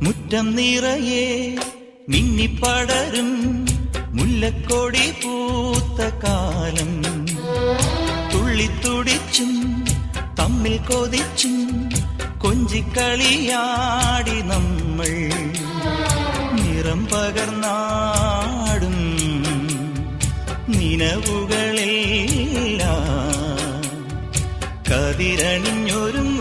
മുറ്റം നിറയെ മിന്നിപ്പടരും മുല്ലക്കൊടി പൂത്ത കാലം. തുള്ളിത്തുടിച്ചും തമ്മിൽ കൊതിച്ചും കൊഞ്ചിക്കളിയാടി നമ്മൾ. നിറം പകർന്നാടും നിനവുകളെല്ലാം കതിരണിഞ്ഞൊരുങ്ങ